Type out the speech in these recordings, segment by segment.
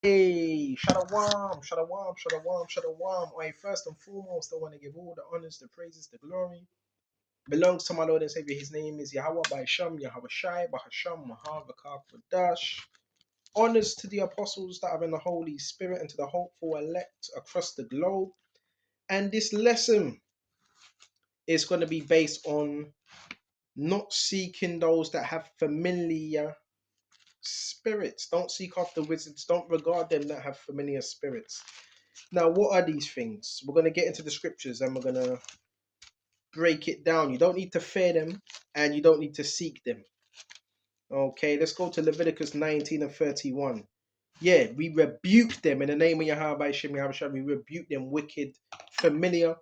Hey, shalom, shalom, shalom, shalom. Hey, first and foremost, I want to give all the honors, the praises, the glory belongs to my Lord and Savior. His name is Yahweh by Shem, Yahweh Shai, Bahasham, Mahavakar Dash. Honors to the apostles that are in the Holy Spirit and to the hopeful elect across the globe. And this lesson is going to be based on not seeking those that have familiar spirits. Don't seek after wizards. Don't regard them that have familiar spirits. Now, what are these things? We're going to get into the scriptures and we're going to break it down. You don't need to fear them and you don't need to seek them. Okay, let's go to Leviticus 19 and 31. Yeah, we rebuke them in the name of Yahweh Shem Yahweh. We rebuke them wicked, familiar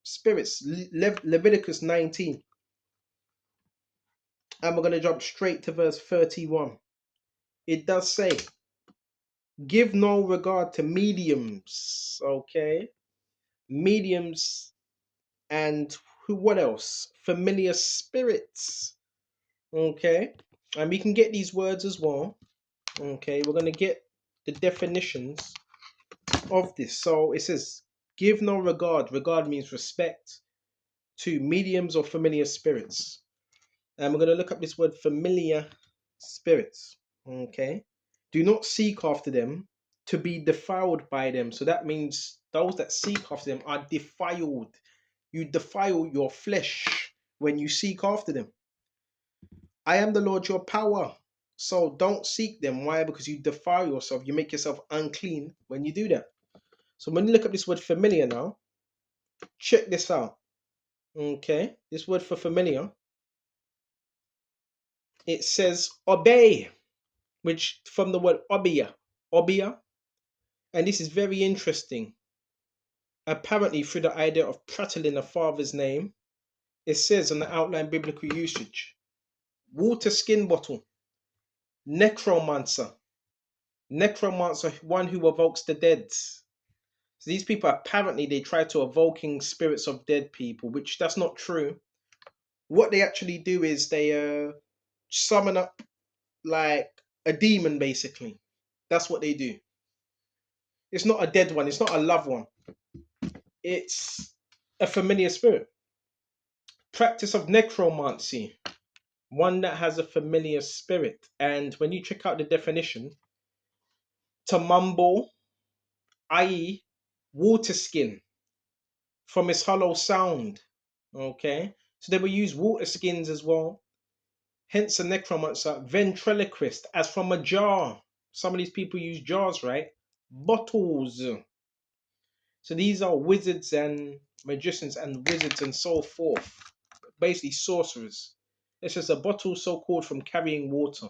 spirits. Leviticus 19. And we're going to jump straight to verse 31. It does say, give no regard to mediums. Okay, mediums and what else? Familiar spirits. Okay, and we can get these words as well. Okay, we're going to get the definitions of this. So it says, give no regard. Regard means respect to mediums or familiar spirits. And we're going to look up this word familiar spirits. Okay, do not seek after them to be defiled by them. So that means those that seek after them are defiled. You defile your flesh when you seek after them. I am the Lord your power. So don't seek them. Why? Because you defile yourself. You make yourself unclean when you do that. So when you look up this word familiar now, check this out. Okay. This word for familiar, it says obey, which from the word obia. Obia. And this is very interesting. Apparently, through the idea of prattling a father's name, it says on the outline biblical usage, water skin bottle, necromancer. Necromancer, one who evokes the dead. So these people apparently they try to evoking spirits of dead people, which that's not true. What they actually do is they summon up like a demon, basically. That's what they do. It's not a dead one. It's not a loved one. It's a familiar spirit. Practice of necromancy, one that has a familiar spirit. And when you check out the definition, to mumble, i.e., water skin, from its hollow sound. Okay, so they will use water skins as well. Hence, a necromancer, ventriloquist, as from a jar. Some of these people use jars, right? Bottles. So these are wizards and magicians and wizards and so forth. Basically, sorcerers. It's just a bottle so called from carrying water,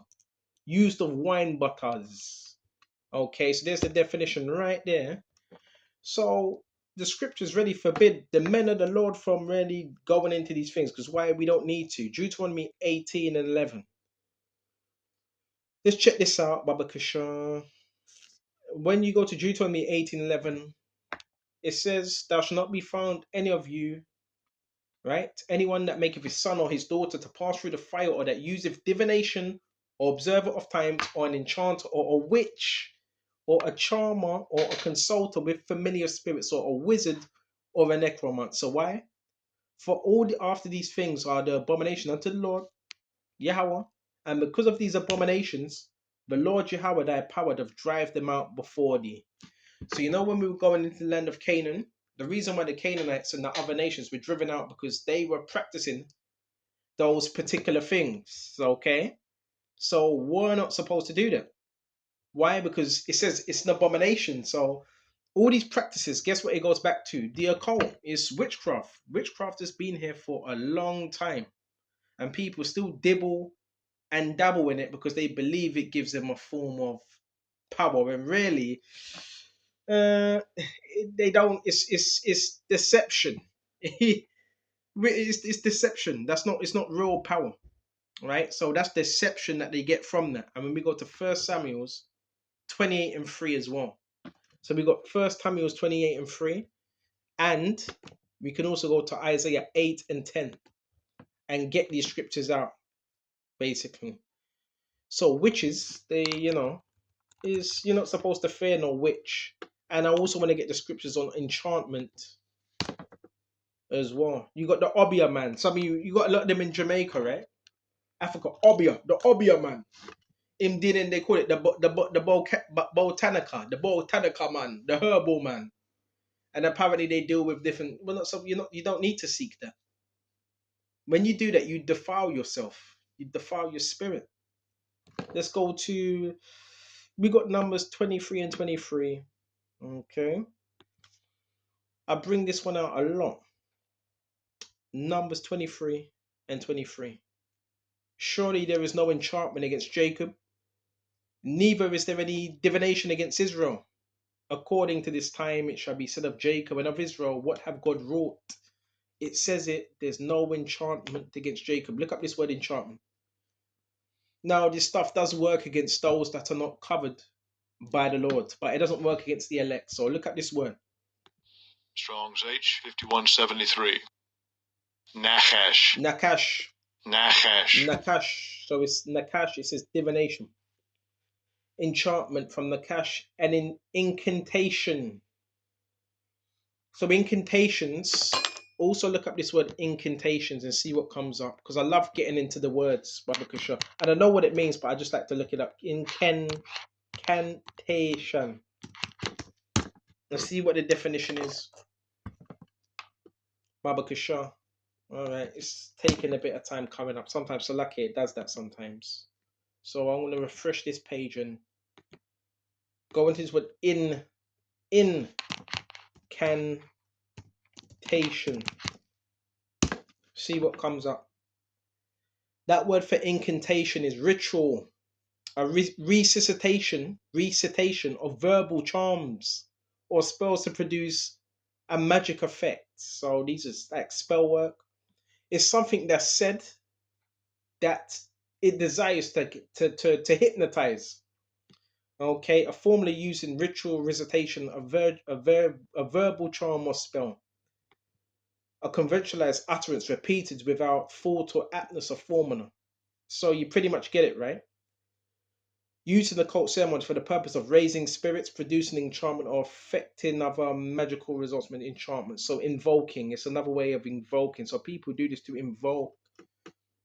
used of wine butters. Okay, so there's the definition right there. So the scriptures really forbid the men of the Lord from really going into these things, because why? We don't need to. Deuteronomy 18 and 11. Let's check this out, Baba Kasha. When you go to Deuteronomy 18 and 11, it says, thou shalt not be found any of you, right? Anyone that maketh his son or his daughter to pass through the fire, or that useth divination, or observer of times, or an enchanter, or a witch, or a charmer, or a consulter with familiar spirits, or a wizard, or a necromancer. Why? For all after these things are the abomination unto the Lord Yahweh, and because of these abominations, the Lord Yahweh thy power doth drive them out before thee. So you know when we were going into the land of Canaan, the reason why the Canaanites and the other nations were driven out because they were practicing those particular things. Okay, so we're not supposed to do that. Why? Because it says it's an abomination. So all these practices, guess what it goes back to? The occult is witchcraft. Witchcraft has been here for a long time, and people still dibble and dabble in it because they believe it gives them a form of power, and really, they don't. It's deception. It's deception. That's not. It's not real power, right? So that's deception that they get from that. And when we go to First Samuel's 28 and 3 as well. So we got First Samuel's 28 and 3, and we can also go to Isaiah 8 and 10 and get these scriptures out, basically. So witches, they is you're not supposed to fear no witch. And I also want to get the scriptures on enchantment as well. You got the Obia man. Some of you got a lot of them in Jamaica, right? Africa, Obia, the Obia man. Him did, and they call it the botanica man, the herbal man. And apparently they deal with different. Well, not so you don't need to seek that. When you do that, you defile yourself. You defile your spirit. Let's go to. We got Numbers 23 and 23. Okay. I bring this one out a lot. Numbers 23 and 23. Surely there is no enchantment against Jacob, neither is there any divination against Israel. According to this time it shall be said of Jacob and of Israel, what have God wrought? It says it, there's no enchantment against Jacob. Look up this word enchantment. Now, this stuff does work against those that are not covered by the Lord, but it doesn't work against the elect. So look at this word. Strong's H5173. Nachash. Nakash. Nachash. Nakash. So it's Nakash, it says divination. Enchantment from Nakash, and in incantation. So incantations, also look up this word incantations and see what comes up, because I love getting into the words, Baba Kusha. And I know what it means, but I just like to look it up. Incantation. Let's see what the definition is. Baba Kusha. Alright, it's taking a bit of time coming up. Sometimes Salaki, it does that sometimes. So I'm going to refresh this page and go into this word incantation. See what comes up. That word for incantation is ritual, a recitation of verbal charms or spells to produce a magic effect. So these are like spell work. It's something that's said that it desires to hypnotize. Okay, a formula used in ritual recitation, a verbal charm or spell. A conventionalized utterance repeated without thought or aptness of formula. So you pretty much get it, right? Used in occult ceremonies for the purpose of raising spirits, producing enchantment, or affecting other magical results with enchantment. So invoking, it's another way of invoking. So people do this to invoke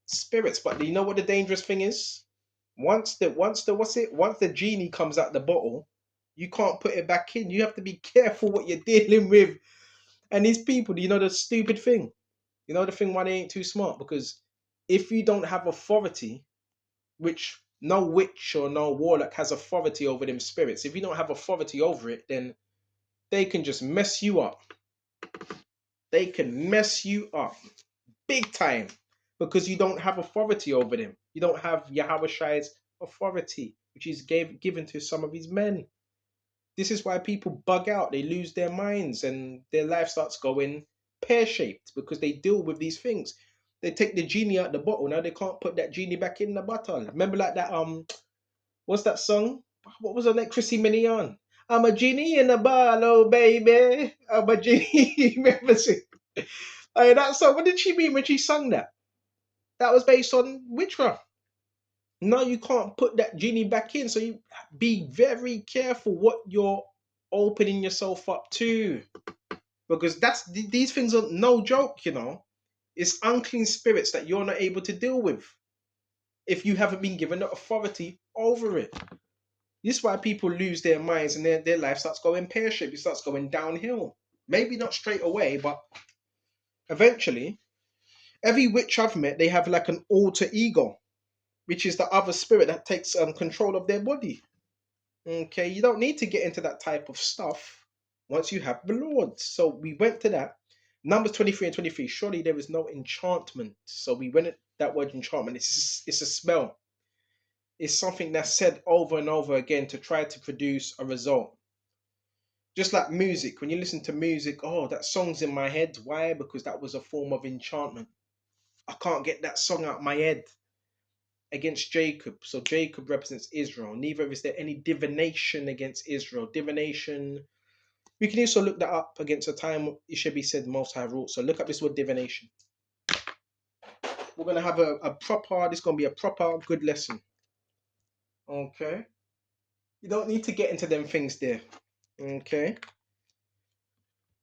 spirits. But do you know what the dangerous thing is? Once the genie comes out the bottle, you can't put it back in. You have to be careful what you're dealing with. And these people, you know the stupid thing? You know the thing why they ain't too smart? Because if you don't have authority, which no witch or no warlock has authority over them spirits. If you don't have authority over it, then they can just mess you up. They can mess you up big time because you don't have authority over them. You don't have Yahweh Shai's authority, which is given to some of his men. This is why people bug out. They lose their minds and their life starts going pear-shaped because they deal with these things. They take the genie out the bottle. Now they can't put that genie back in the bottle. Remember like that, what's that song? What was on that Chrissy Minion? I'm a genie in a bottle, oh baby. I'm a genie. Remember that song? What did she mean when she sung that? That was based on witchcraft. No, you can't put that genie back in. So you be very careful what you're opening yourself up to. Because these things are no joke, you know. It's unclean spirits that you're not able to deal with if you haven't been given the authority over it. This is why people lose their minds and their life starts going pear-shaped. It starts going downhill. Maybe not straight away, but eventually. Every witch I've met, they have like an alter ego, which is the other spirit that takes control of their body. Okay, you don't need to get into that type of stuff once you have the Lord. So we went to that. Numbers 23 and 23. Surely there is no enchantment. So we went at that word enchantment. It's a spell. It's something that's said over and over again to try to produce a result. Just like music. When you listen to music, oh, that song's in my head. Why? Because that was a form of enchantment. I can't get that song out of my head. Against Jacob. So Jacob represents Israel. Neither is there any divination against Israel. Divination. We can also look that up against a time it should be said Most High rule. So look up this word divination. We're going to have a proper, this is going to be a proper good lesson. Okay. You don't need to get into them things there. Okay.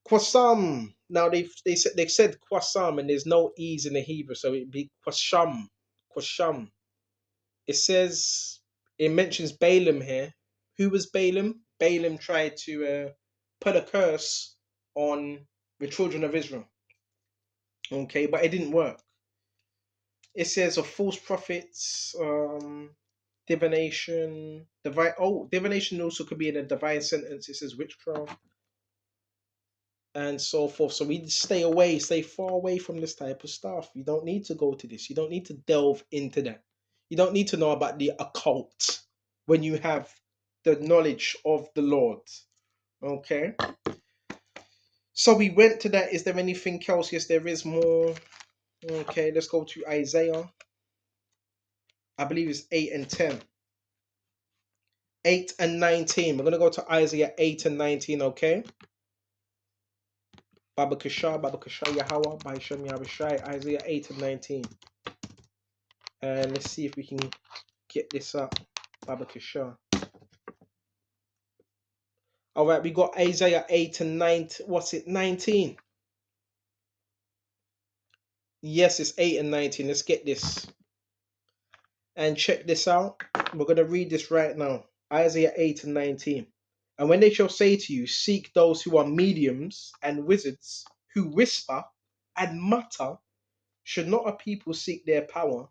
Quasam. Now they said quasam and there's no e's in the Hebrew, so it'd be quasham. Quasham. It says it mentions Balaam here. Who was Balaam? Balaam tried to put a curse on the children of Israel. Okay, but it didn't work. It says of false prophets, divination, divine. Oh, divination also could be in a divine sentence. It says witchcraft and so forth. So we stay far away from this type of stuff. You don't need to go to this. You don't need to delve into that. You don't need to know about the occult when you have the knowledge of the Lord. Okay. So we went to that. Is there anything else? Yes, there is more. Okay, let's go to Isaiah. I believe it's 8 and 10. 8 and 19. We're going to go to Isaiah 8 and 19, okay? Baba Kasha, Yahweh, Bahisham Yahushai, Isaiah 8 and 19. And let's see if we can get this up. Baba Kasha. All right, we got Isaiah 8 and 19. What's it? 19. Yes, it's 8 and 19. Let's get this. And check this out. We're going to read this right now. Isaiah 8 and 19. And when they shall say to you, seek those who are mediums and wizards who whisper and mutter, should not a people seek their power?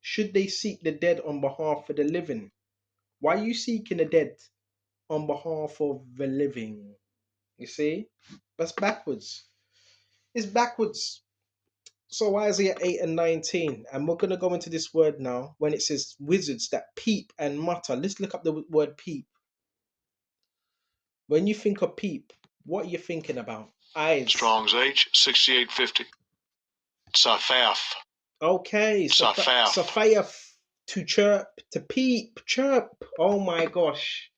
Should they seek the dead on behalf of the living? Why are you seeking the dead on behalf of the living? You see? That's backwards. It's backwards. So Isaiah 8 and 19. And we're going to go into this word now when it says wizards that peep and mutter. Let's look up the word peep. When you think of peep, what are you thinking about? Eyes. Strong's H, 6850. Safaf. Okay. Safaf. Safaf. To chirp, to peep, chirp. Oh my gosh.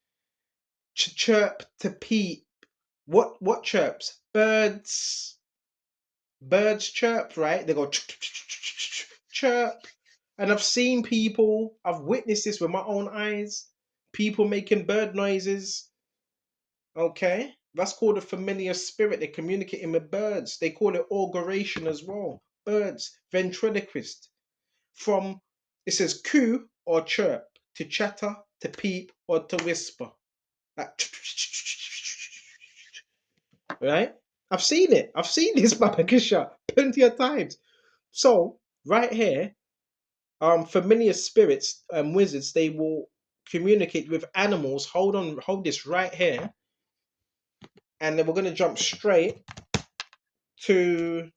Chirp, to peep. What chirps? Birds. Birds chirp, right? They go chirp. And I've seen people, I've witnessed this with my own eyes. People making bird noises. Okay? That's called a familiar spirit. They're communicating with birds. They call it auguration as well. Birds, ventriloquist. From, it says coo or chirp, to chatter, to peep, or to whisper. Like, right? I've seen it. I've seen this, Baba Kisha, plenty of times. So, right here, familiar spirits and wizards, they will communicate with animals. Hold this right here. And then we're going to jump straight to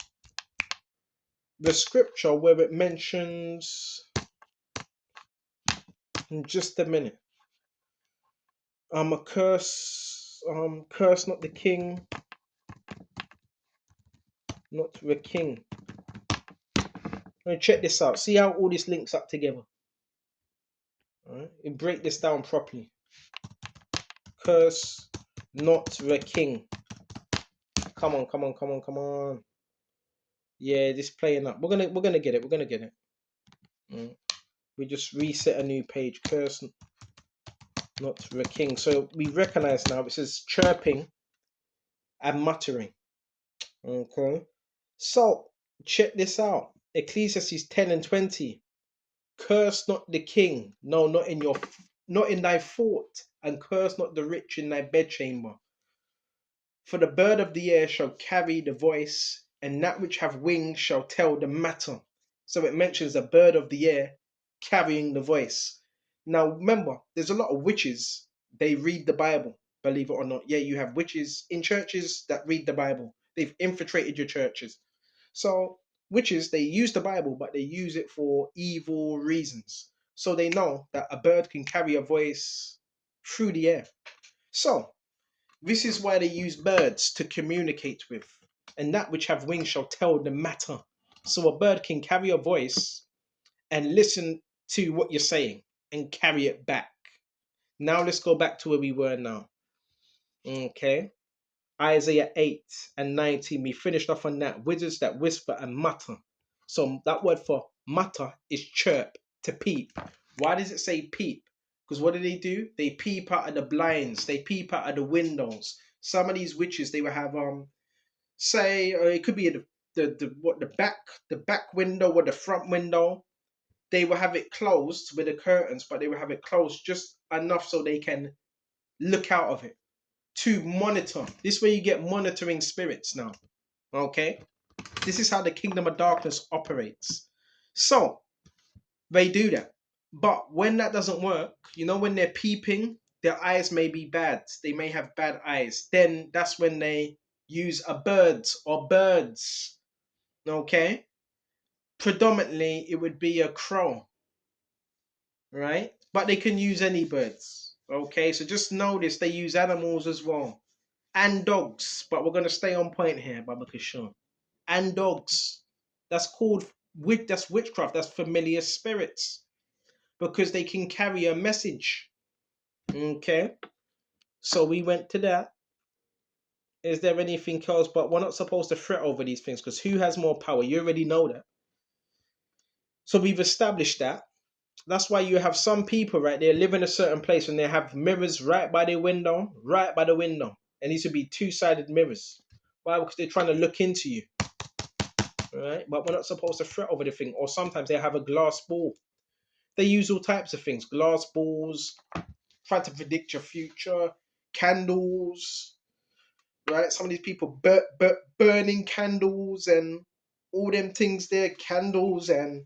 the scripture where it mentions in just a minute. A curse not the king, not the king. Let me check this out. See how all this links up together. All right, and break this down properly. Curse not the king. Come on. Yeah, this playing up. We're gonna get it. We're gonna get it. We just reset a new page. Curse not the king. So we recognize now it says chirping and muttering. Okay. So check this out. Ecclesiastes 10 and 20. Curse not the king. No, not in thy fort, and curse not the rich in thy bedchamber. For the bird of the air shall carry the voice, and that which have wings shall tell the matter. So it mentions a bird of the air carrying the voice. Now remember, there's a lot of witches. They read the Bible, believe it or not. Yeah, you have witches in churches that read the Bible. They've infiltrated your churches. So witches, they use the Bible, but they use it for evil reasons. So they know that a bird can carry a voice through the air. So this is why they use birds to communicate with, and that which have wings shall tell the matter. So a bird can carry a voice and listen to what you're saying and carry it back. Now let's go back to where we were now. Okay. Isaiah 8 and 19. We finished off on that. Wizards that whisper and mutter. So that word for mutter is chirp, to peep. Why does it say peep? Because what do? They peep out of the blinds. They peep out of the windows. Some of these witches, they will have say it could be the back window or the front window. They will have it closed with the curtains, but they will have it closed just enough so they can look out of it to monitor. This way you get monitoring spirits now. Okay? This is how the kingdom of darkness operates. So they do that. But when that doesn't work, when they're peeping, their eyes may be bad. They may have bad eyes. Then that's when they use a bird or birds. Okay? Predominantly, it would be a crow, right? But they can use any birds. Okay? So just notice they use animals as well. And dogs. But we're going to stay on point here, Baba Kishore. And dogs. That's called that's witchcraft. That's familiar spirits. Because they can carry a message. Okay, so we went to that. Is there anything else? But we're not supposed to fret over these things because who has more power? You already know that. So we've established that. That's why you have some people, right? They live in a certain place and they have mirrors right by their window, right by the window. It needs to be two-sided mirrors. Why? Because they're trying to look into you, right? But we're not supposed to fret over the thing. Or sometimes they have a glass ball. They use all types of things, glass balls, trying to predict your future, candles, right? Some of these people burning candles and all them things there, candles and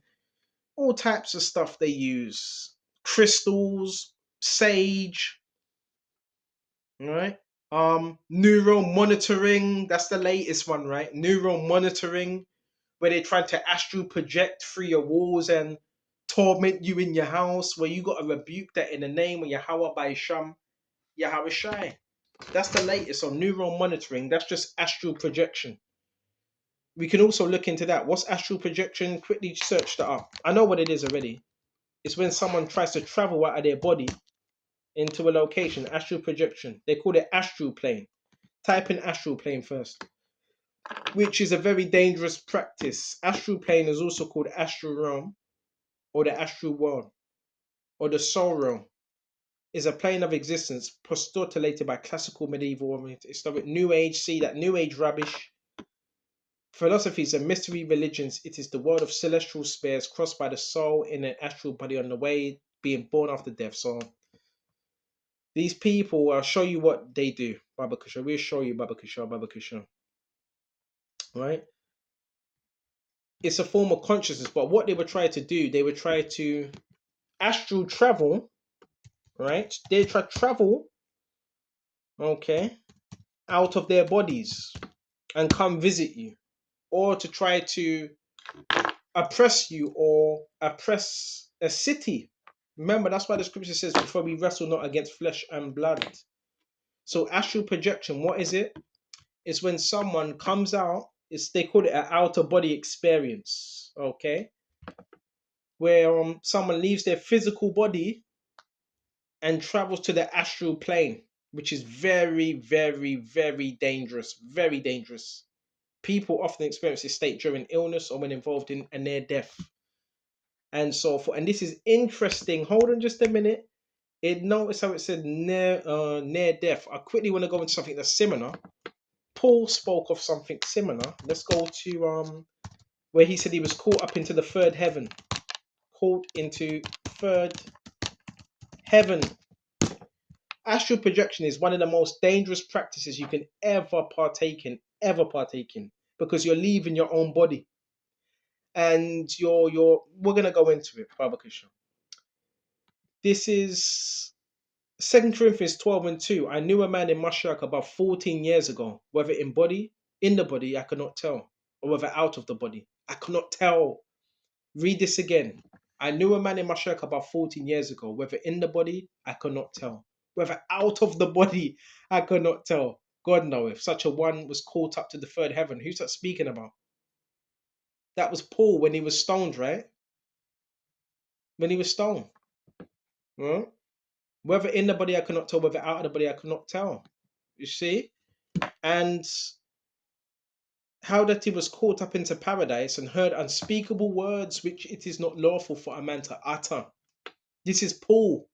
all types of stuff they use. Crystals, sage, right? Neural monitoring, that's the latest one, right? Neural monitoring, where they try to astral project through your walls and torment you in your house, where you got to rebuke that in the name of Yahweh by Sham, Yahweh Shai. That's the latest on neural monitoring. That's just astral projection. We can also look into that. What's astral projection? Quickly search that up. I know what it is already. It's when someone tries to travel out of their body into a location. Astral projection. They call it astral plane. Type in astral plane first, which is a very dangerous practice. Astral plane is also called astral realm or the astral world or the soul realm. Is a plane of existence postulated by classical, medieval, historic, New Age. See that New Age rubbish. Philosophies and mystery religions. It is the world of celestial spheres crossed by the soul in an astral body on the way being born after death. So these people, I'll show you what they do. Baba Kusha, we'll show you Baba Kusha. Right? It's a form of consciousness, but what they would try to do, they would try to astral travel, right? They try to travel, okay, out of their bodies and come visit you, or to try to oppress you or oppress a city. Remember, that's why the scripture says, before we wrestle not against flesh and blood. So astral projection, what is it? It's when someone comes out, they call it an outer body experience, okay? Where someone leaves their physical body and travels to the astral plane, which is very, very, very dangerous. Very dangerous. People often experience this state during illness or when involved in a near death. And so forth. And this is interesting. Hold on just a minute. Notice how it said near death. I quickly want to go into something that's similar. Paul spoke of something similar. Let's go to where he said he was caught up into the third heaven. Caught into third heaven. Astral projection is one of the most dangerous practices you can ever partake in, because you're leaving your own body. And we're gonna go into it, Baba Krishna. This is 2 Corinthians 12:2. I knew a man in Mashiach about 14 years ago, whether in the body, I cannot tell, or whether out of the body, I cannot tell. Read this again. I knew a man in Mashiach about 14 years ago, whether in the body, I cannot tell. Whether out of the body, I cannot tell. God knoweth. Such a one was caught up to the third heaven. Who's that speaking about? That was Paul when he was stoned, right? When he was stoned. Right? Whether in the body I cannot tell, whether out of the body I cannot tell. You see? And how that he was caught up into paradise and heard unspeakable words which it is not lawful for a man to utter. This is Paul.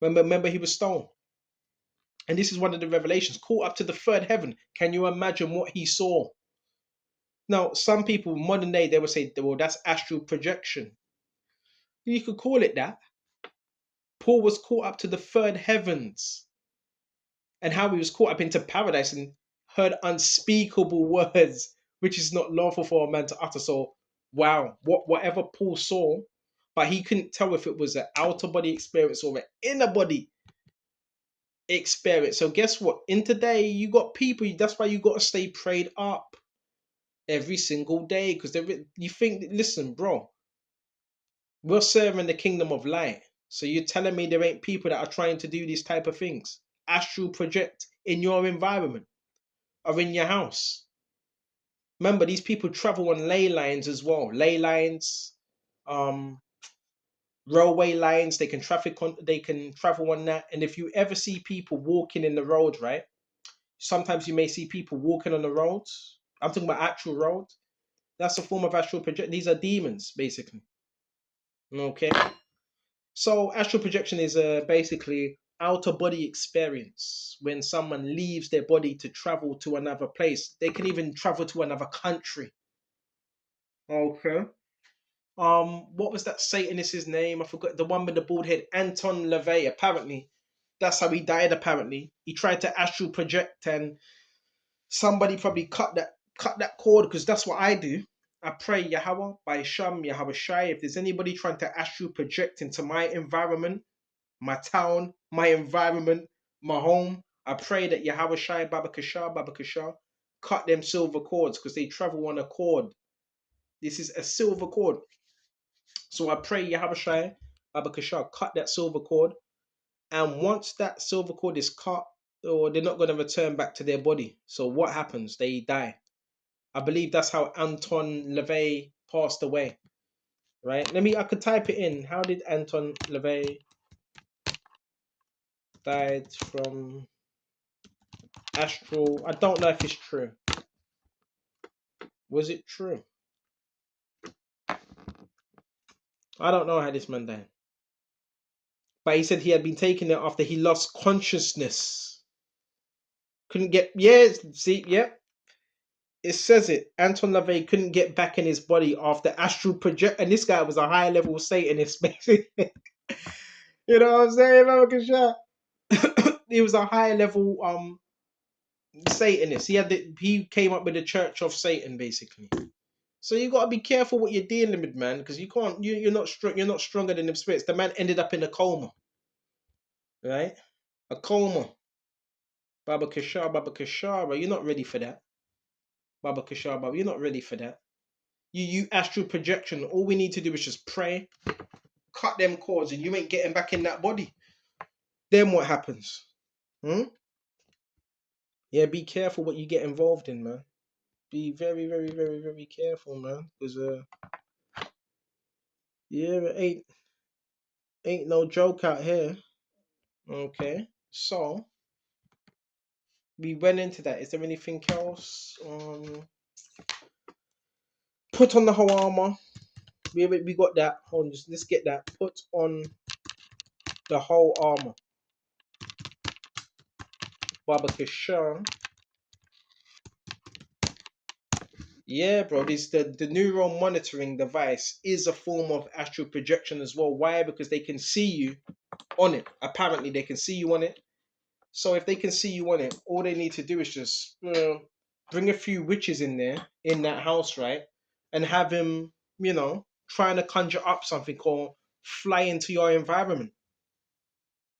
Remember he was stoned. And this is one of the revelations, caught up to the third heaven. Can you imagine what he saw? Now, some people, modern day, they will say, well, that's astral projection. You could call it that. Paul was caught up to the third heavens, and how he was caught up into paradise and heard unspeakable words, which is not lawful for a man to utter. So, wow, whatever Paul saw, but he couldn't tell if it was an outer body experience or an inner body experience. So, guess what? In today, you got people. That's why you got to stay prayed up every single day, because you think, listen, bro, we're serving the kingdom of light. So you're telling me there ain't people that are trying to do these type of things, astral project in your environment or in your house? Remember, these people travel on ley lines as well. Ley lines, um, railway lines. They can They can travel on that. And if you ever see people walking in the road, right? Sometimes you may see people walking on the roads. I'm talking about actual roads. That's a form of astral project. These are demons, basically. Okay. So astral projection is basically outer body experience when someone leaves their body to travel to another place. They can even travel to another country. Okay. What was that Satanist's name? I forgot, the one with the bald head, Anton LaVey. Apparently, that's how he died. Apparently, he tried to astral project, and somebody probably cut that cord, because that's what I do. I pray Yahweh by Sham Yahweh Shai. If there's anybody trying to astral project into my environment, my town, my environment, my home, I pray that Yahweh Shai Baba Kashar, cut them silver cords, because they travel on a cord. This is a silver cord. So I pray Yahweh Shai Baba Kashar, cut that silver cord. And once that silver cord is cut, or they're not going to return back to their body. So what happens? They die. I believe that's how Anton LaVey passed away. Right? I could type it in. How did Anton LaVey died from astral? I don't know if it's true. Was it true? I don't know how this man died. But he said he had been taking it after he lost consciousness. Couldn't get, yeah, see, yeah. It says it. Anton LaVey couldn't get back in his body after astral project, and this guy was a high level Satanist, basically. You know what I'm saying, American? He was a high level Satanist. He came up with the Church of Satan, basically. So you gotta be careful what you're dealing with, man, because you can't. You're not strong. You're not stronger than the spirits. The man ended up in a coma, right? A coma. Baba Kashara, you're not ready for that. Baba Kashara, you're not ready for that. You astral projection. All we need to do is just pray, cut them cords, and you ain't getting back in that body. Then what happens? Yeah, be careful what you get involved in, man. Be very, very, very, very careful, man. Because yeah, it ain't no joke out here. Okay, so we went into that. Is there anything else? Put on the whole armor. We got that. Hold on, let's get that. Put on the whole armor. Baba Kishar. Yeah, bro. This the neural monitoring device is a form of astral projection as well. Why? Because they can see you on it. Apparently, they can see you on it. So if they can see you on it, all they need to do is just bring a few witches in there, in that house, right? And have him, trying to conjure up something or fly into your environment.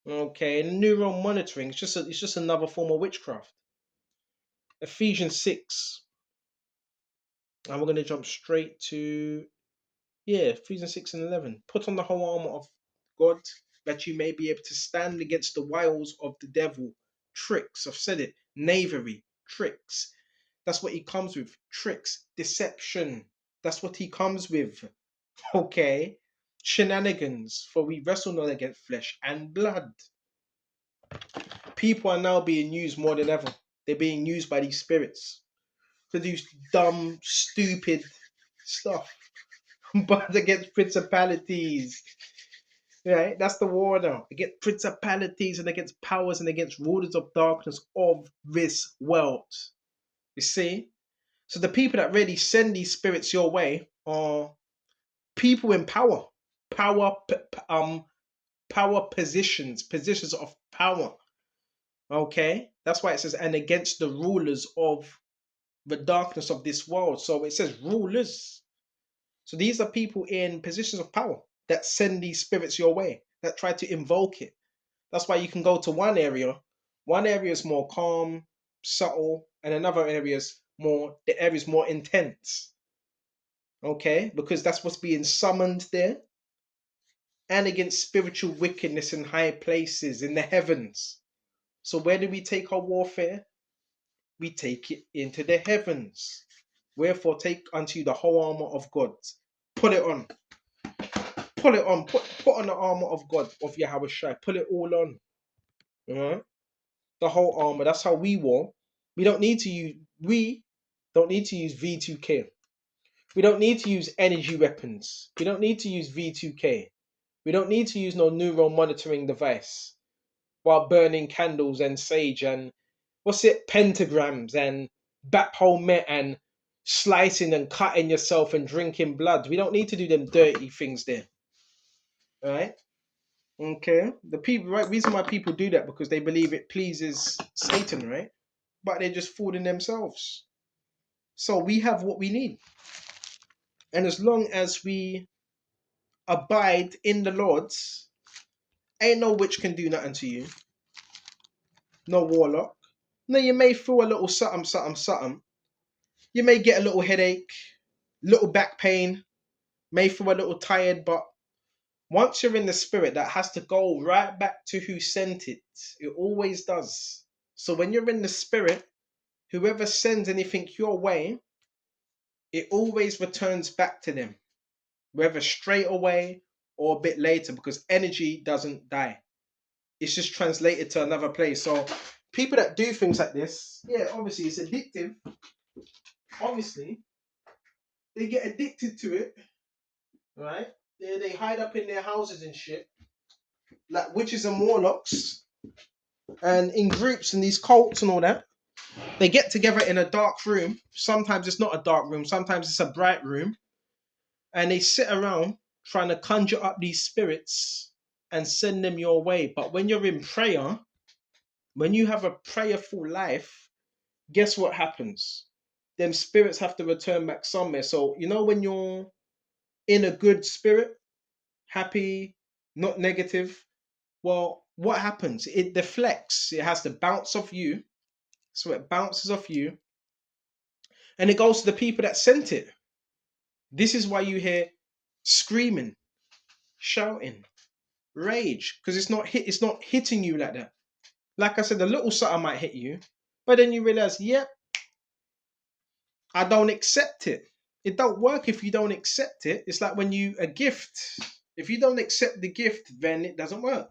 Okay, and neural monitoring, it's just another form of witchcraft. Ephesians 6. And we're going to jump straight to, Ephesians 6 and 11. Put on the whole armor of God, that you may be able to stand against the wiles of the devil. Tricks, I've said it. Knavery, tricks. That's what he comes with. Tricks, deception. That's what he comes with. Okay? Shenanigans. For we wrestle not against flesh and blood. People are now being used more than ever. They're being used by these spirits to do dumb, stupid stuff. But against principalities, Right? That's the war now. Against principalities and against powers and against rulers of darkness of this world. You see? So the people that really send these spirits your way are people in power. Power power positions of power. Okay? That's why it says and against the rulers of the darkness of this world. So it says rulers. So these are people in positions of power that send these spirits your way, that try to invoke it. That's why you can go to one area. One area is more calm, subtle, and another area is more the area is more intense. Okay, because that's what's being summoned there, and against spiritual wickedness in high places in the heavens. So where do we take our warfare? We take it into the heavens. Wherefore take unto you the whole armor of God. Put it on. Put it on. Put on the armor of God of Yahweh Shai. Put it all on. Alright? The whole armor. That's how we war. We don't need to use V2K. We don't need to use energy weapons. We don't need to use V2K. We don't need to use no neural monitoring device while burning candles and sage and pentagrams and Baphomet and slicing and cutting yourself and drinking blood. We don't need to do them dirty things there. All right? Okay. The people, right? Reason why people do that because they believe it pleases Satan, right? But they're just fooling themselves. So we have what we need. And as long as we abide in the Lord's, ain't no witch can do nothing to you. No warlock. Now you may feel a little something. You may get a little headache, little back pain, may feel a little tired, but once you're in the spirit, that has to go right back to who sent it. It always does. So when you're in the spirit, whoever sends anything your way, it always returns back to them, whether straight away or a bit later, because energy doesn't die. It's just translated to another place. So people that do things like this, yeah, obviously it's addictive. Obviously, they get addicted to it, right? They hide up in their houses and shit, like witches and warlocks, and in groups and these cults and all that. They get together in a dark room. Sometimes it's not a dark room. Sometimes it's a bright room, and they sit around trying to conjure up these spirits and send them your way. But when you're in prayer, when you have a prayerful life, guess what happens? Them spirits have to return back somewhere. So you know when you're in a good spirit, happy, not negative. Well, what happens? It deflects. It has to bounce off you. So it bounces off you and it goes to the people that sent it. This is why you hear screaming, shouting, rage, because it's not hitting you like that. Like I said, a little something might hit you, but then you realize, yep, I don't accept it. It don't work if you don't accept it. It's like when you a gift. If you don't accept the gift, then it doesn't work.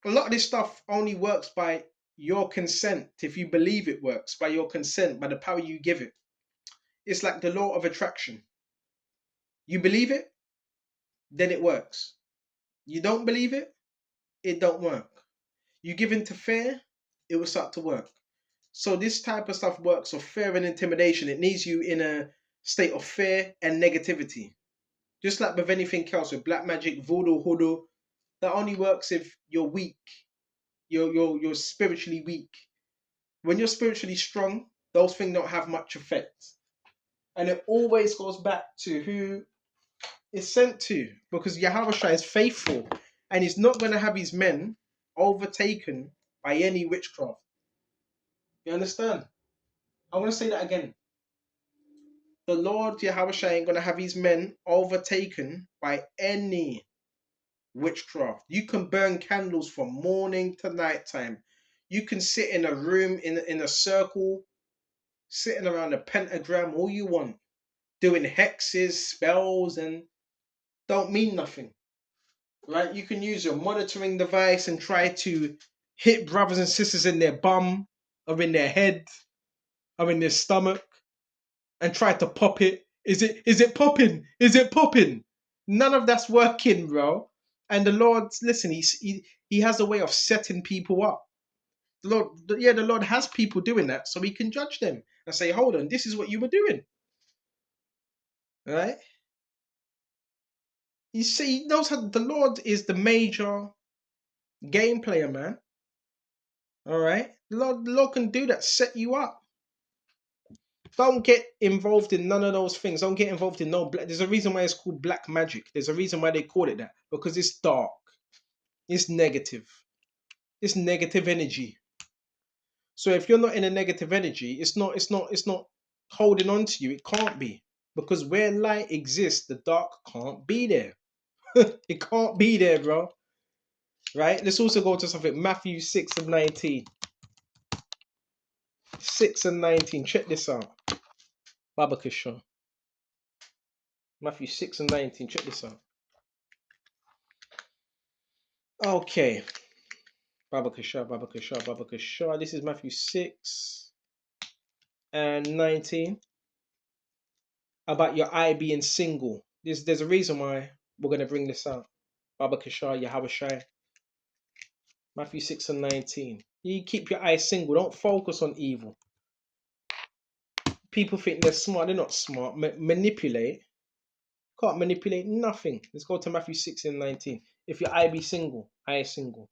A lot of this stuff only works by your consent. If you believe it works by your consent, by the power you give it. It's like the law of attraction. You believe it, then it works. You don't believe it, it don't work. You give in to fear, it will start to work. So this type of stuff works of fear and intimidation. It needs you in a state of fear and negativity. Just like with anything else, with black magic, voodoo, hoodoo, that only works if you're weak. You're spiritually weak. When you're spiritually strong, those things don't have much effect. And it always goes back to who it's sent to, because Yahweh is faithful and he's not going to have his men overtaken by any witchcraft. You understand? I want to say that again. The Lord Yahweh ain't going to have his men overtaken by any witchcraft. You can burn candles from morning to night time. You can sit in a room in a circle, sitting around a pentagram, all you want, doing hexes, spells, and don't mean nothing. Right? You can use your monitoring device and try to hit brothers and sisters in their bum or in their head or in their stomach and try to pop it. Is it popping? Is it popping? None of that's working, bro. And the Lord, listen, he has a way of setting people up. The Lord, yeah, the Lord has people doing that, so He can judge them and say, "Hold on, this is what you were doing." Right? You see, he knows how the Lord is the major game player, man. All right, the Lord can do that, set you up. Don't get involved in none of those things. Don't get involved in no black. There's a reason why it's called black magic. There's a reason why they call it that, because it's dark. It's negative. It's negative energy. So if you're not in a negative energy, it's not holding on to you. It can't be. Because where light exists, the dark can't be there. It can't be there, bro. Right? Let's also go to something. Matthew 6 and 19. 6 and 19. Check this out. Babakasha. Matthew 6 and 19. Check this out. Okay. Babakasha, Babakasha, Babakasha. This is Matthew 6 and 19. About your eye being single. There's a reason why we're going to bring this out. Babakasha, Yahabashai. Matthew 6 and 19. You keep your eyes single. Don't focus on evil. People think they're smart. They're not smart. Manipulate. Can't manipulate nothing. Let's go to Matthew 6 and 19. If your eye be single, eye is single.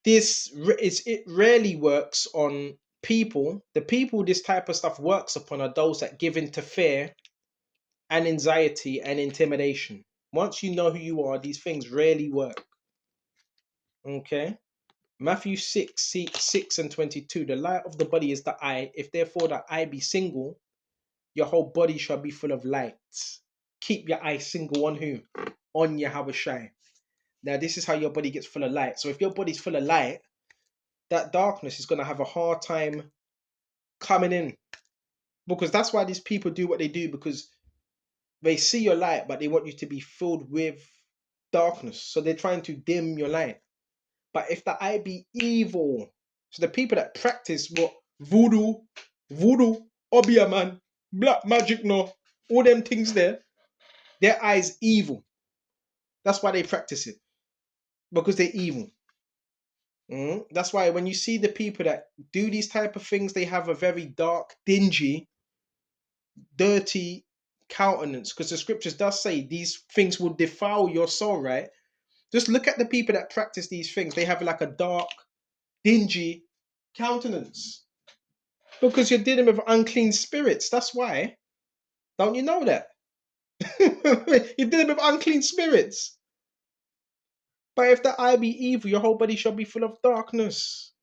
It rarely works on people. The people this type of stuff works upon are those that give into fear and anxiety and intimidation. Once you know who you are, these things rarely work. Okay? Matthew 6 and 22. The light of the body is the eye. If therefore the eye be single, your whole body shall be full of light. Keep your eye single on who? On Yahushua. Now, this is how your body gets full of light. So if your body's full of light, that darkness is going to have a hard time coming in. Because that's why these people do what they do, because they see your light, but they want you to be filled with darkness. So they're trying to dim your light. But if the eye be evil, so the people that practice what voodoo, obia man, black magic, no, all them things there, their eye's evil. That's why they practice it. Because they're evil. That's why when you see the people that do these type of things, they have a very dark, dingy, dirty countenance. Because the scriptures does say these things will defile your soul, right? Just look at the people that practice these things. They have like a dark, dingy countenance. Because you're dealing with unclean spirits. That's why. Don't you know that? You're dealing with unclean spirits. But if the eye be evil, your whole body shall be full of darkness.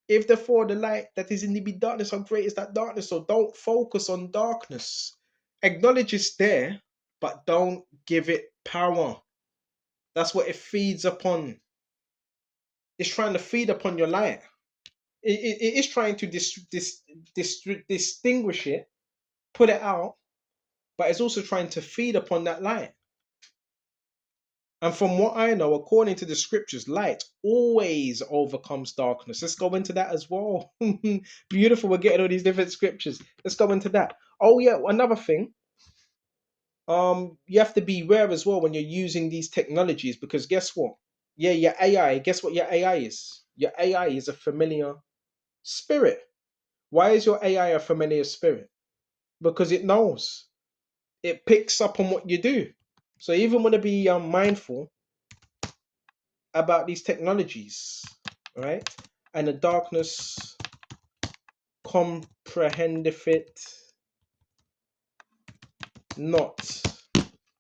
If therefore the light that is in thee be darkness, how great is that darkness? So don't focus on darkness. Acknowledge it's there, but don't give it power. That's what it feeds upon. It's trying to feed upon your light. It is trying to distinguish it, put it out, but it's also trying to feed upon that light. And from what I know, according to the scriptures, light always overcomes darkness. Let's go into that as well. Beautiful. We're getting all these different scriptures. Let's go into that. Oh yeah, another thing. You have to be aware as well when you're using these technologies, because guess what? Yeah, your AI. Guess what your AI is? Your AI is a familiar spirit. Why is your AI a familiar spirit? Because it knows. It picks up on what you do. So you even want to be mindful about these technologies, right? And the darkness comprehendeth it not.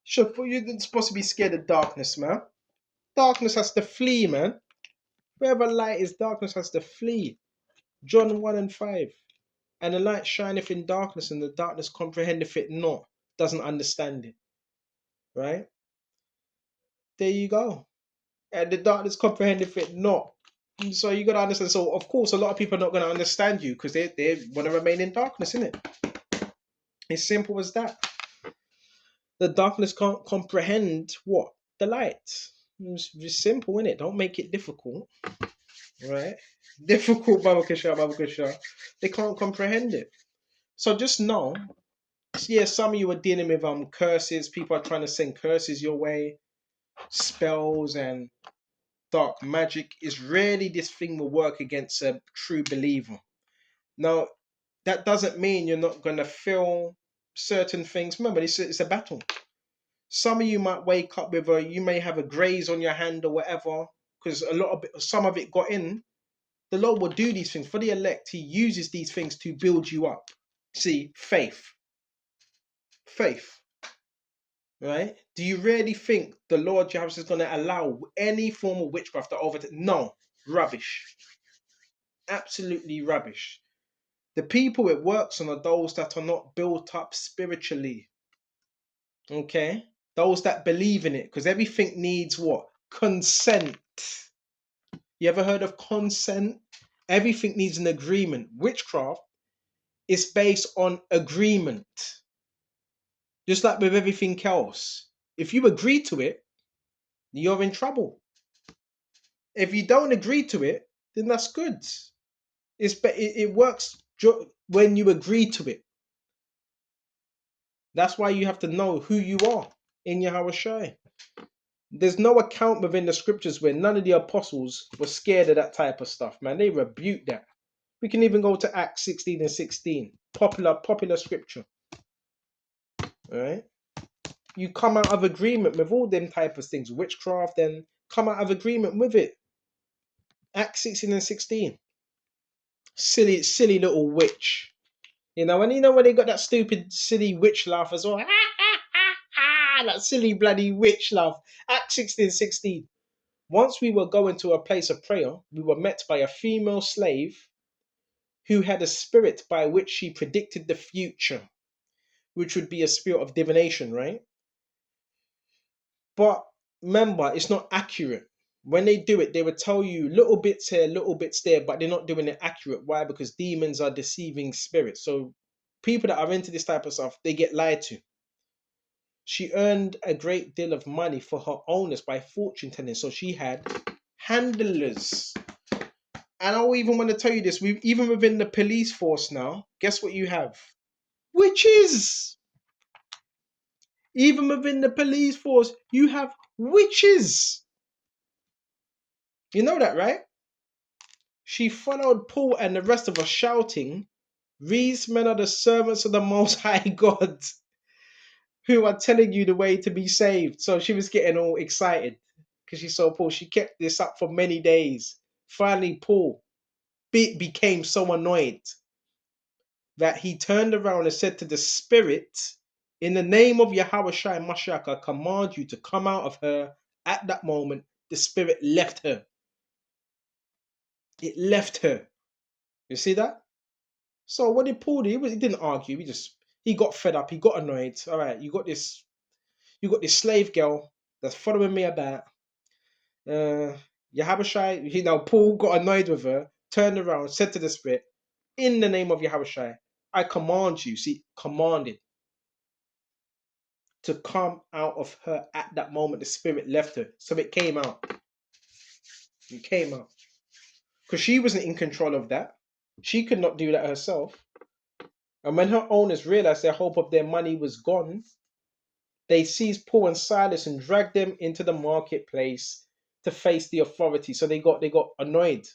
Sure, you're supposed to be scared of darkness, man. Darkness has to flee, man. Wherever light is, darkness has to flee. John 1 and 5. And the light shineth in darkness, and the darkness comprehendeth it not. Doesn't understand it. Right? There you go. And the darkness comprehendeth it not. So you got to understand. So, of course, a lot of people are not going to understand you because they want to remain in darkness, isn't it? It's simple as that. The darkness can't comprehend what? The light. It's simple, innit? Don't make it difficult. Right? Difficult, Babakasha. They can't comprehend it. So just know, yeah, some of you are dealing with curses. People are trying to send curses your way, spells and dark magic. Is rarely this thing will work against a true believer. Now, that doesn't mean you're not going to feel certain things. Remember, it's a battle. Some of you might wake up with you may have a graze on your hand or whatever, because some of it got in. The Lord will do these things for the elect. He uses these things to build you up. See, faith, right? Do you really think the Lord Jehovah is going to allow any form of witchcraft to overtake? No, rubbish, absolutely rubbish. The people it works on are those that are not built up spiritually. Okay, those that believe in it, because everything needs what? Consent. You ever heard of consent? Everything needs an agreement. Witchcraft is based on agreement. Just like with everything else. If you agree to it, you're in trouble. If you don't agree to it, then that's good. It works when you agree to it. That's why you have to know who you are in Yahweh Shai. There's no account within the scriptures where none of the apostles were scared of that type of stuff, man. They rebuked that. We can even go to Acts 16 and 16. Popular scripture. Alright? You come out of agreement with all them type of things, witchcraft, and come out of agreement with it. Acts 16 and 16. Silly little witch. You know, and you know when they got that stupid, silly witch laugh as well. That silly bloody witch laugh. Acts 16 and 16. Once we were going to a place of prayer, we were met by a female slave who had a spirit by which she predicted the future, which would be a spirit of divination, right? But remember, it's not accurate. When they do it, they would tell you little bits here, little bits there, but they're not doing it accurate. Why? Because demons are deceiving spirits. So people that are into this type of stuff, they get lied to. She earned a great deal of money for her owners by fortune telling. So she had handlers. And I even want to tell you this, even within the police force now, guess what you have? Witches! Even within the police force, you have witches. You know that, right? She followed Paul and the rest of us shouting, "These men are the servants of the Most High God who are telling you the way to be saved." So she was getting all excited because she saw Paul. She kept this up for many days. Finally, Paul became so annoyed that he turned around and said to the spirit, "In the name of Yahweh Shai Mashiach, I command you to come out of her." At that moment, the spirit left her. It left her. You see that? So what did Paul do? He didn't argue. He got fed up. He got annoyed. All right, you got this slave girl that's following me about. Yahushai, Paul got annoyed with her, turned around, said to the spirit, "In the name of Yahushai, I command you." See, commanded to come out of her. At that moment, the spirit left her. So it came out. It came out. Because she wasn't in control of that. She could not do that herself. And when her owners realized their hope of their money was gone, they seized Paul and Silas and dragged them into the marketplace to face the authority. So they got annoyed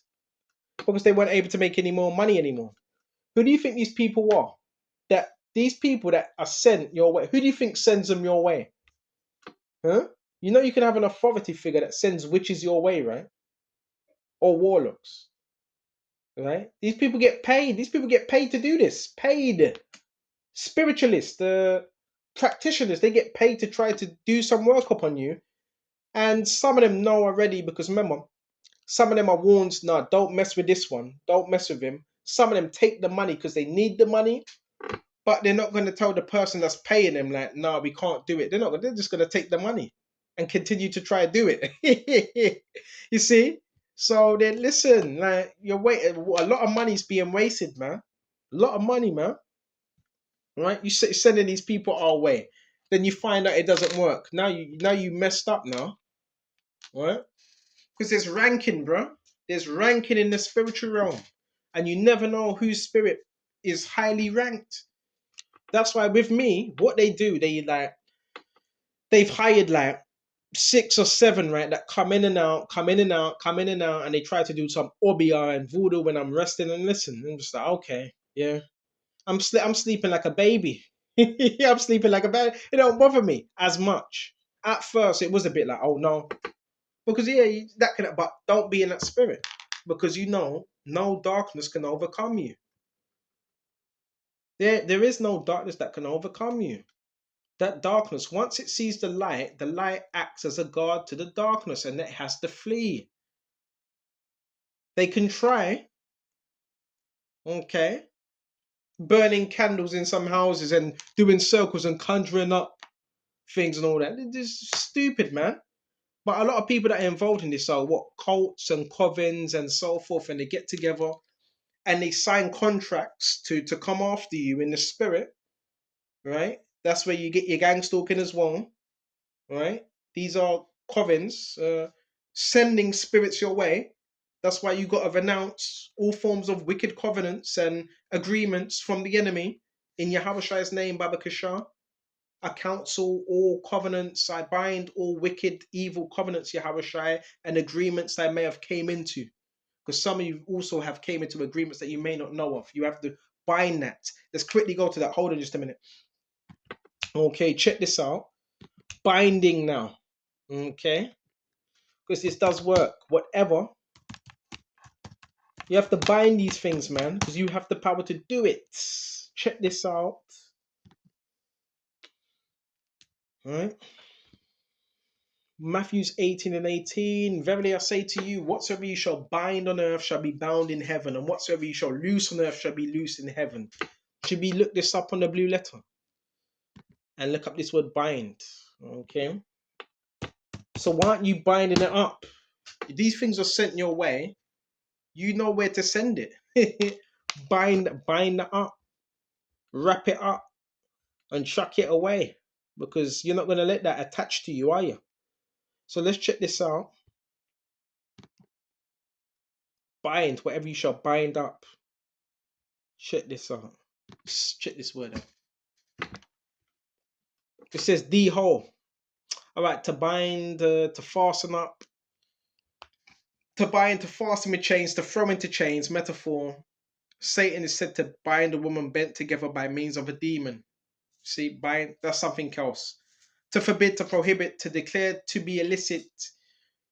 because they weren't able to make any more money anymore. Who do you think these people are? That these people that are sent your way, who do you think sends them your way? Huh? You know you can have an authority figure that sends witches your way, right? Or warlocks. Right? These people get paid. These people get paid to do this. Paid. Spiritualists, the practitioners, they get paid to try to do some work upon you. And some of them know already because remember, some of them are warned, no, don't mess with this one. Don't mess with him. Some of them take the money because they need the money, but they're not going to tell the person that's paying them, like, no, we can't do it. They're just going to take the money and continue to try to do it. You see? So then listen, like, you're waiting. A lot of money's being wasted, man. A lot of money, man. Right? You sending these people our way. Then you find out it doesn't work. Now you messed up now. Right? Because there's ranking, bro. There's ranking in the spiritual realm. And you never know whose spirit is highly ranked. That's why with me, what they do, they've hired like 6 or 7, right, that come in and out, come in and out, come in and out, and they try to do some obia and voodoo when I'm resting and listen. I'm just like, okay, yeah, I'm sleeping like a baby. Yeah, I'm sleeping like a baby. It don't bother me as much. At first, it was a bit like, oh no, because yeah, that can, but don't be in that spirit, because no darkness can overcome you. There is no darkness that can overcome you. That darkness, once it sees the light acts as a guard to the darkness, and it has to flee. They can try, okay, burning candles in some houses and doing circles and conjuring up things and all that. This is stupid, man. But a lot of people that are involved in this are what, cults and covens and so forth, and they get together and they sign contracts to come after you in the spirit, right? That's where you get your gang stalking as well, right? These are covens sending spirits your way. That's why you got to renounce all forms of wicked covenants and agreements from the enemy in Yahweh's name, Baba Kishar. I counsel all covenants, I bind all wicked, evil covenants, Yahweh, and agreements I may have came into. Because some of you also have came into agreements that you may not know of. You have to bind that. Let's quickly go to that. Hold on just a minute. Okay, check this out. Binding now. Okay, because this does work. Whatever, you have to bind these things, man, because you have the power to do it. Check this out. All right. Matthews 18:18. Verily I say to you, whatsoever you shall bind on earth shall be bound in heaven, and whatsoever you shall loose on earth shall be loosed in heaven. Should we look this up on the blue letter and look up this word bind? Okay. So why aren't you binding it up? If these things are sent your way, you know where to send it. bind it up, wrap it up, and chuck it away, because you're not going to let that attach to you, are you? So let's check this out. Bind, whatever you shall bind up. Check this out. Check this word out. It says the whole. All right, to bind, to fasten up, to bind, to fasten with chains, to throw into chains. Metaphor. Satan is said to bind a woman bent together by means of a demon. See, bind, that's something else. To forbid, to prohibit, to declare to be illicit.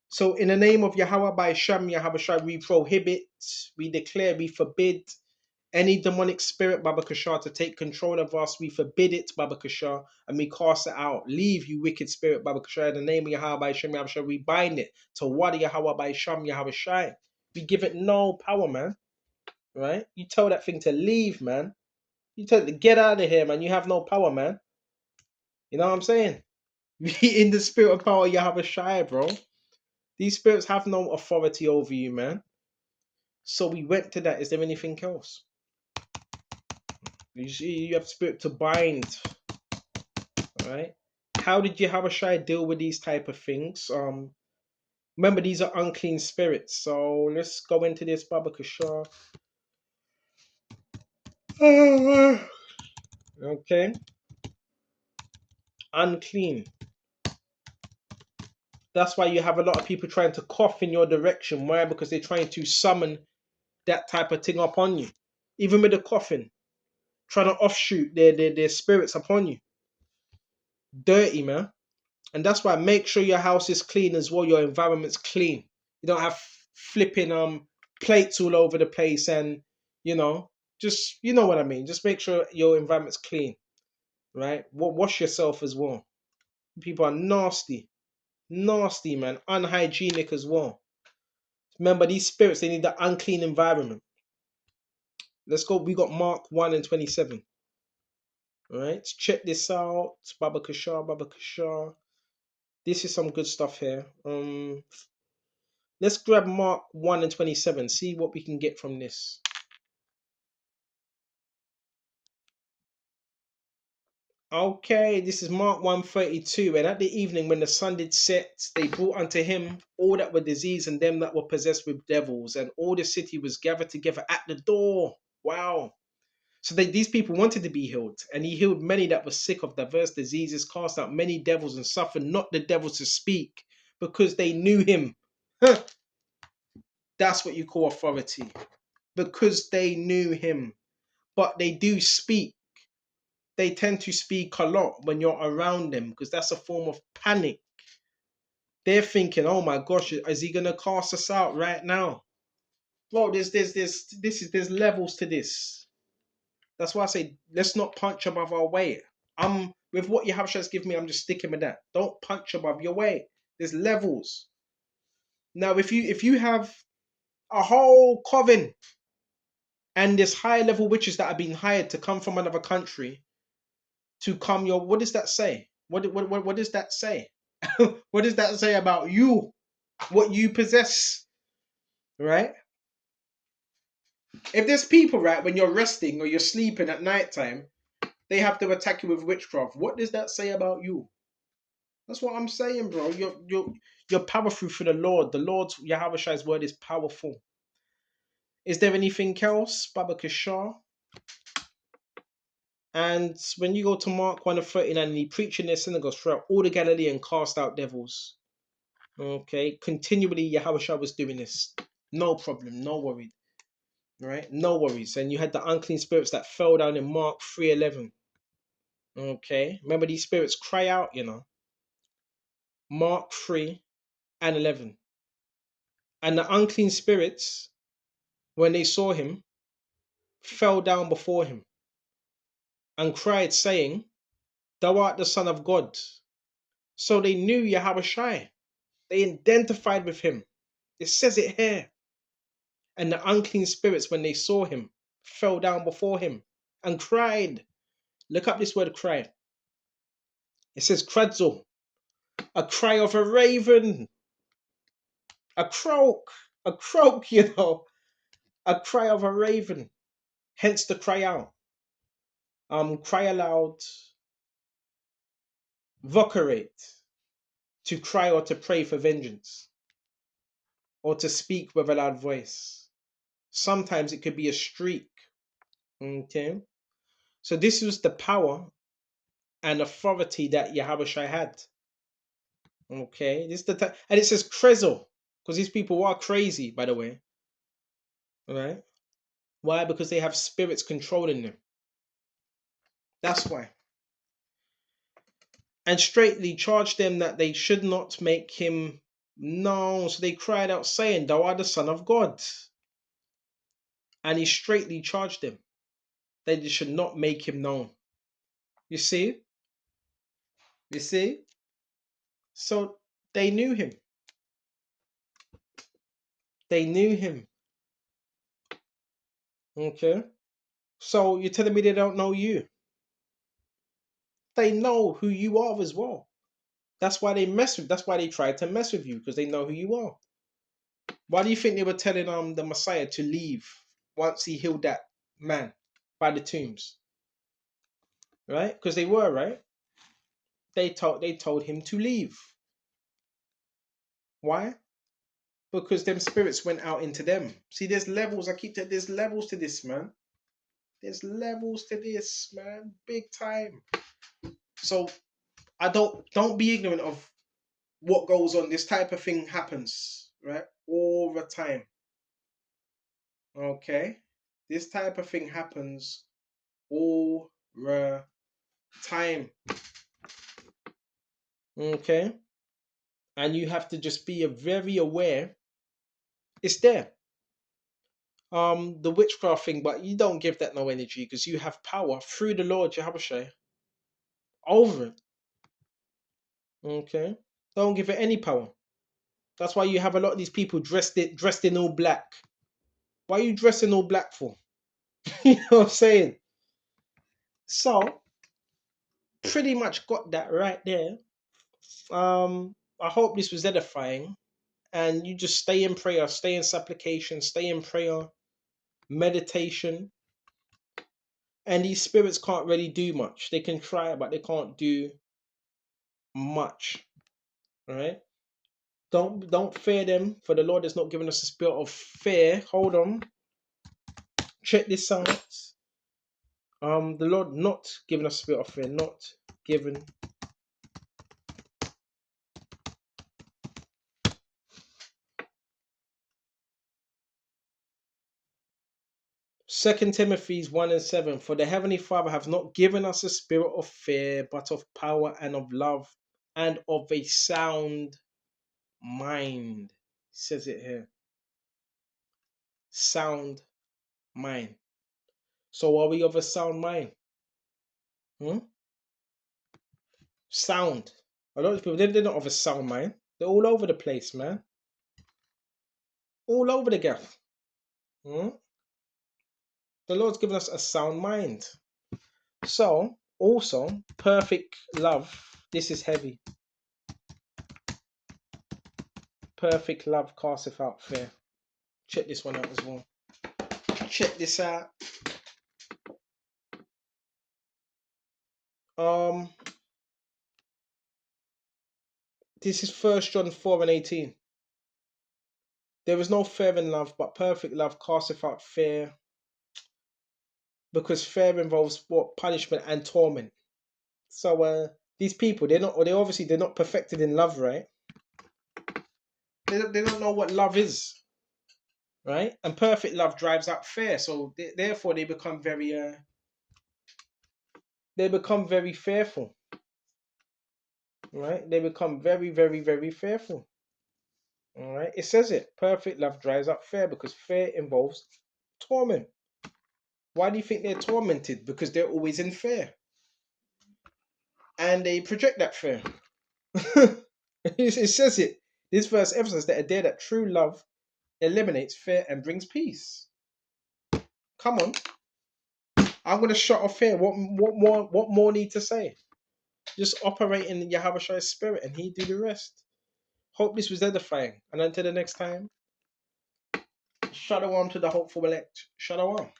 So in the name of Yahweh by Shem, Yahweh Shai, we prohibit, we declare, we forbid any demonic spirit, Baba Kashar, to take control of us. We forbid it, Baba Kashar, and we cast it out. Leave, you wicked spirit, Baba Kashar. In the name of Yahweh by Shem, Yahweh Shai, we bind it to Wadi Yahweh by Shem, Yahweh Shai. We give it no power, man. Right? You tell that thing to leave, man. You tell it to get out of here, man. You have no power, man. You know what I'm saying? Be in the spirit of power, Yahweh Shai, bro. These spirits have no authority over you, man. So we went to that. Is there anything else? You see, you have spirit to bind. All right. How did Yahweh Shai deal with these type of things? Remember, these are unclean spirits. So let's go into this, Baba Kashar. Okay. Unclean. That's why you have a lot of people trying to cough in your direction. Why? Because they're trying to summon that type of thing upon you. Even with the coughing, trying to offshoot their spirits upon you. Dirty, man. And that's why make sure your house is clean as well, your environment's clean. You don't have flipping plates all over the place, and just, you know what I mean. Just make sure your environment's clean, right? Wash yourself as well. People are nasty. Nasty, man. Unhygienic as well. Remember, these spirits, they need the unclean environment. Let's go. We got Mark 1:27. All right, let's check this out. Baba Kashar, Baba Kashar. This is some good stuff here. Let's grab Mark 1:27. See what we can get from this. Okay, this is Mark 1:32. And at the evening, when the sun did set, they brought unto him all that were diseased and them that were possessed with devils, and all the city was gathered together at the door. Wow. So these people wanted to be healed, and he healed many that were sick of diverse diseases, cast out many devils, and suffered not the devils to speak, because they knew him. Huh. That's what you call authority, because they knew him. But they do speak. They tend to speak a lot when you're around them, because that's a form of panic. They're thinking, "Oh my gosh, is he gonna cast us out right now?" Well, there's levels to this. That's why I say let's not punch above our weight. I'm with what Yahushua has given me. I'm just sticking with that. Don't punch above your weight. There's levels. Now, if you have a whole coven and there's high level witches that have been hired to come from another country to come your, what does that say? What does that say? What does that say about you? What you possess, right? If there's people, right, when you're resting or you're sleeping at nighttime, they have to attack you with witchcraft. What does that say about you? That's what I'm saying, bro. You're powerful for the Lord. The Lord's Yahushai's word is powerful. Is there anything else, Baba Kishar? And when you go to Mark 1:39, and he preached in their synagogues throughout all the Galilee and cast out devils. Okay, continually Yahushua was doing this. No problem, no worry. Right? No worries. And you had the unclean spirits that fell down in Mark 3:11. Okay. Remember these spirits cry out, Mark 3:11. And the unclean spirits, when they saw him, fell down before him and cried, saying, "Thou art the Son of God." So they knew Yahushua. They identified with him. It says it here. And the unclean spirits, when they saw him, fell down before him and cried. Look up this word cry. It says kradzo, a cry of a raven, a croak, a croak, a cry of a raven. Hence the cry out. Cry aloud, vocate, to cry or to pray for vengeance, or to speak with a loud voice. Sometimes it could be a shriek. Okay. So this was the power and authority that Yahushua had. Okay. This is the time, and it says krezo, because these people are crazy, by the way. All right. Why? Because they have spirits controlling them. That's why. And straightly charged them that they should not make him known. So they cried out, saying, "Thou art the Son of God." And he straightly charged them that they should not make him known. You see? You see? So they knew him. They knew him. Okay? So you're telling me they don't know you? They know who you are as well. That's why that's why they tried to mess with you, because they know who you are. Why do you think they were telling the Messiah to leave once he healed that man by the tombs? Right? Because they were, right? They told him to leave. Why? Because them spirits went out into them. See, there's levels. There's levels to this, man. There's levels to this, man. Big time. So I don't be ignorant of what goes on. This type of thing happens, right? All the time. Okay? This type of thing happens all the time. Okay? And you have to just be very aware. It's there. The witchcraft thing, but you don't give that no energy, because you have power through the Lord Yahushua over it. Okay? Don't give it any power. That's why you have a lot of these people dressed in all black. Why are you dressing all black for? You know what I'm saying? So, pretty much got that right there. I hope this was edifying. And you just stay in prayer, stay in supplication, stay in prayer, meditation. And these spirits can't really do much. They can try, but they can't do much. All right? Don't fear them, for the Lord has not given us a spirit of fear. Hold on. Check this out. The Lord not giving us a spirit of fear, not given. Second Timothy 1:7. For the Heavenly Father has not given us a spirit of fear, but of power and of love and of a sound mind. Says it here. Sound mind. So are we of a sound mind? Sound. A lot of people, they're not of a sound mind. They're all over the place, man. All over the gaff. The Lord's given us a sound mind. So, also, perfect love. This is heavy. Perfect love casteth out fear. Check this one out as well. Check this out. This is 1 John 4:18. There is no fear in love, but perfect love casteth out fear, because fear involves what? Punishment and torment. So these people, they're not perfected in love, right? They don't know what love is, right? And perfect love drives out fear. So therefore, they become very fearful, right? They become very, very, very fearful. All right, it says it. Perfect love drives out fear, because fear involves torment. Why do you think they're tormented? Because they're always in fear, and they project that fear. It says it. This verse emphasizes that a day that true love eliminates fear and brings peace. Come on, I'm gonna shut off fear. What more need to say? Just operate in Yahushua spirit, and He do the rest. Hope this was edifying, and until the next time, shalom to the hopeful elect. Shalom.